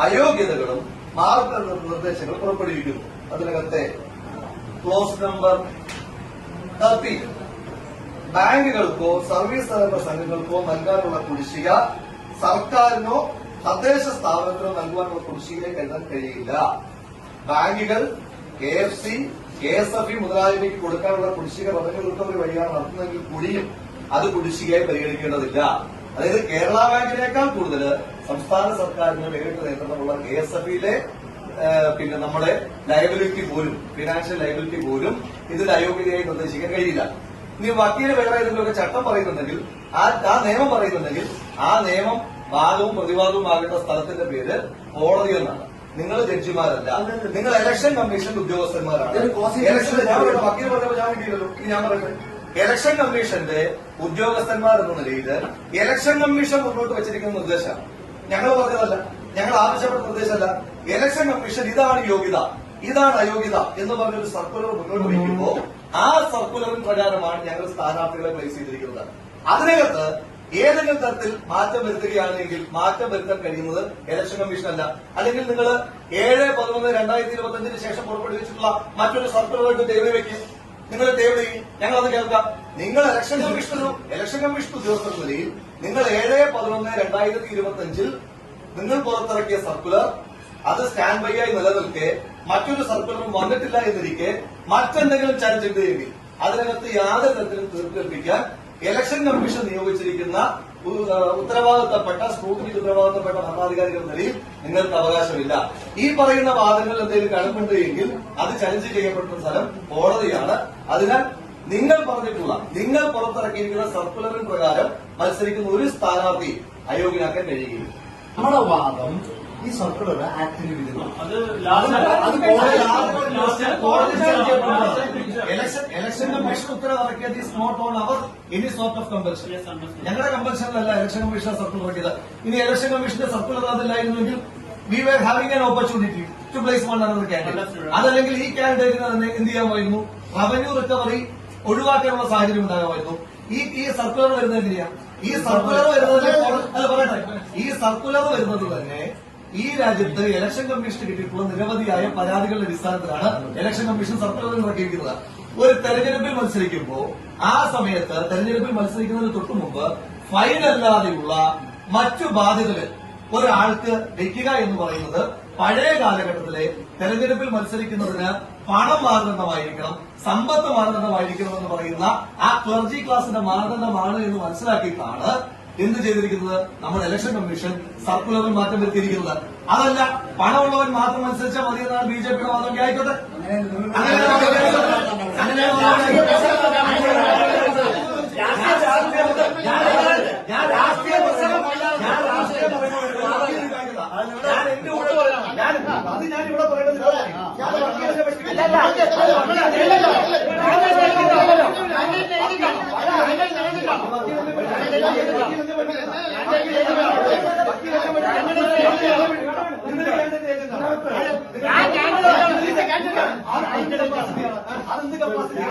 അയോഗ്യതകളും മാർഗനിർദ്ദേശങ്ങളും പുറപ്പെടുവിക്കുന്നു. അതിനകത്തെ close number 30 ബാങ്കുകൾക്കോ service സഹകരണ സംഘങ്ങൾക്കോ നൽകാനുള്ള കുടിശ്ശിക സർക്കാരിനോ തദ്ദേശ സ്ഥാപനത്തിനോ നൽകുവാനുള്ള കുടിശ്ശികയിലേക്ക് എഴുതാൻ കഴിയില്ല. ബാങ്കുകൾ KFC, KSFE മുതലായവയ്ക്ക് കൊടുക്കാനുള്ള കുടിശ്ശിക റവന്യൂ റിക്കവറി വഴിയാണ് നടത്തുന്നതെങ്കിൽ കൂടിയും അത് കുടിശ്ശികയായി പരിഗണിക്കേണ്ടതില്ല. അതായത് കേരള ബാങ്കിനേക്കാൾ കൂടുതൽ സംസ്ഥാന സർക്കാരിന് നേരിട്ട് നിയന്ത്രണമുള്ള KSFE-യിലെ പിന്നെ നമ്മുടെ ലയബിലിറ്റി പോലും, ഫിനാൻഷ്യൽ ലയബിലിറ്റി പോലും ഇതിൽ അയോഗ്യതയായി നിർദ്ദേശിക്കാൻ കഴിയില്ല. ഇനി വക്കീല് വേറെ ഏതെങ്കിലുമൊക്കെ ചട്ടം പറയുന്നുണ്ടെങ്കിൽ, ആ നിയമം പറയുന്നുണ്ടെങ്കിൽ, ആ നിയമം വാദവും പ്രതിവാദവും ആകേണ്ട സ്ഥലത്തിന്റെ പേര് കോടതി എന്നാണ്. നിങ്ങൾ ജഡ്ജിമാരല്ല, നിങ്ങൾ ഇലക്ഷൻ കമ്മീഷൻ ഉദ്യോഗസ്ഥന്മാരാണ്. വക്കീൽ പറഞ്ഞപ്പോൾ ഞാൻ കിട്ടിയില്ലല്ലോ, ഇനി ഞാൻ പറയട്ടെ. ഇലക്ഷൻ കമ്മീഷന്റെ ഉദ്യോഗസ്ഥന്മാർ എന്ന നിലയിൽ ഇലക്ഷൻ കമ്മീഷൻ മുന്നോട്ട് വെച്ചിരിക്കുന്ന നിർദ്ദേശമാണ്, ഞങ്ങൾ പറഞ്ഞതല്ല, ഞങ്ങൾ ആവശ്യപ്പെട്ട നിർദ്ദേശമല്ല. ഇലക്ഷൻ കമ്മീഷൻ ഇതാണ് യോഗ്യത, ഇതാണ് അയോഗ്യത എന്ന് പറഞ്ഞൊരു സർക്കുലർ മുന്നോട്ട് വയ്ക്കുമ്പോൾ ആ സർക്കുലറിന് പ്രകാരമാണ് ഞങ്ങൾ സ്ഥാനാർത്ഥികളെ പ്ലേസ് ചെയ്തിരിക്കുന്നത്. അതിനകത്ത് ഏതെങ്കിലും തരത്തിൽ മാറ്റം വരുത്തുകയാണെങ്കിൽ മാറ്റം വരുത്താൻ കഴിയുന്നത് ഇലക്ഷൻ കമ്മീഷൻ അല്ല. അല്ലെങ്കിൽ നിങ്ങൾ 7/11/2025 ശേഷം പുറപ്പെടുവിച്ചിട്ടുള്ള മറ്റൊരു സർക്കുലറായിട്ട് ടേബിൾ വയ്ക്കും, നിങ്ങൾ ടേബിൾ ചെയ്യും, ഞങ്ങളത് കേൾക്കാം. നിങ്ങൾ ഇലക്ഷൻ കമ്മീഷൻ ഉദ്യോഗസ്ഥർ നിലയിൽ നിങ്ങൾ 7/11/2025 നിങ്ങൾ പുറത്തിറക്കിയ സർക്കുലർ അത് സ്റ്റാൻഡ് ബൈ ആയി നിലനിൽക്കെ മറ്റൊരു സർക്കുലറും വന്നിട്ടില്ല എന്നിരിക്കെ മറ്റെന്തെങ്കിലും ചർച്ചയുണ്ടെങ്കിൽ അതിനകത്ത് യാതൊരു തരത്തിലും തീർപ്പിക്കാൻ ഇലക്ഷൻ കമ്മീഷൻ നിയോഗിച്ചിരിക്കുന്ന ഉത്തരവാദിത്തപ്പെട്ട ഭരണാധികാരികൾ നിലയിൽ നിങ്ങൾക്ക് അവകാശമില്ല. ഈ പറയുന്ന വാദങ്ങൾ എന്തെങ്കിലും കടപ്പുണ്ട് എങ്കിൽ അത് ചലഞ്ച് ചെയ്യപ്പെടുന്ന സ്ഥലം കോടതിയാണ്. അതിനാൽ നിങ്ങൾ പറഞ്ഞിട്ടുള്ള, നിങ്ങൾ പുറത്തിറക്കിയിരിക്കുന്ന സർക്കുലറിന് പ്രകാരം മത്സരിക്കുന്ന ഒരു സ്ഥാനാർത്ഥി അയോഗ്യനാക്കാൻ കഴിയുകയില്ല. നമ്മുടെ വാദം ഈ സർക്കുലർ ആക്ടിന് വിരുദ്ധമാണ്. ഇലക്ഷൻ കമ്മീഷൻ ഉത്തരവിറക്കിയത് is not on our any sort of compulsion. ഞങ്ങളുടെ കമ്പൽഷനിലല്ല ഇലക്ഷൻ കമ്മീഷൻ സർക്കുലർ ഇറക്കിയത്. ഇനി ഇലക്ഷൻ കമ്മീഷന്റെ സർക്കുലർ അതില്ലായിരുന്നെങ്കിൽ we were having an opportunity to place one another candidate. അതല്ലെങ്കിൽ ഈ കാൻഡിഡേറ്റിന് തന്നെ എന്ത് ചെയ്യാമായിരുന്നു, റവന്യൂ റിക്കവറി ഒഴിവാക്കാനുള്ള സാഹചര്യം ഉണ്ടാകുമായിരുന്നു. ഈ സർക്കുലർ വരുന്നത് എങ്ങനെയാ? ഈ സർക്കുലർ വരുന്നത് തന്നെ ഈ രാജ്യത്ത് ഇലക്ഷൻ കമ്മീഷന് കിട്ടിയിട്ടുള്ള നിരവധിയായ പരാതികളുടെ അടിസ്ഥാനത്തിലാണ് ഇലക്ഷൻ കമ്മീഷൻ സർക്കുലർ ഇറക്കിയിരിക്കുന്നത്. ഒരു തെരഞ്ഞെടുപ്പിൽ മത്സരിക്കുമ്പോൾ ആ സമയത്ത് തെരഞ്ഞെടുപ്പിൽ മത്സരിക്കുന്നതിന് തൊട്ടു മുമ്പ് ഫൈനല്ലാതെയുള്ള മറ്റു ബാധ്യതകൾ ഒരാൾക്ക് വെക്കുക എന്ന് പറയുന്നത് പഴയ കാലഘട്ടത്തിലെ തെരഞ്ഞെടുപ്പിൽ മത്സരിക്കുന്നതിന് പണം മാനദണ്ഡമായിരിക്കണം, സമ്പത്ത് മാനദണ്ഡമായിരിക്കണം എന്ന് പറയുന്ന ആ ക്ലർജി ക്ലാസിന്റെ മാനദണ്ഡമാണ് എന്ന് മനസ്സിലാക്കിയിട്ടാണ് എന്ത് ചെയ്തിരിക്കുന്നത്, നമ്മുടെ ഇലക്ഷൻ കമ്മീഷൻ സർക്കുലറിൽ മാറ്റം വരുത്തിയിരിക്കുന്നത്. അതല്ല പണമുള്ളവൻ മാത്രം മത്സരിച്ചാൽ മതി എന്നാണ് BJPയുടെ വാദം. ആയിക്കോട്ടെ, ഞാൻ രാഷ്ട്രീയ എന്റെ കൂടെ അത് ഞാനിവിടെ പറയുന്നത് അതെന്ത് കപ്പാസിറ്റി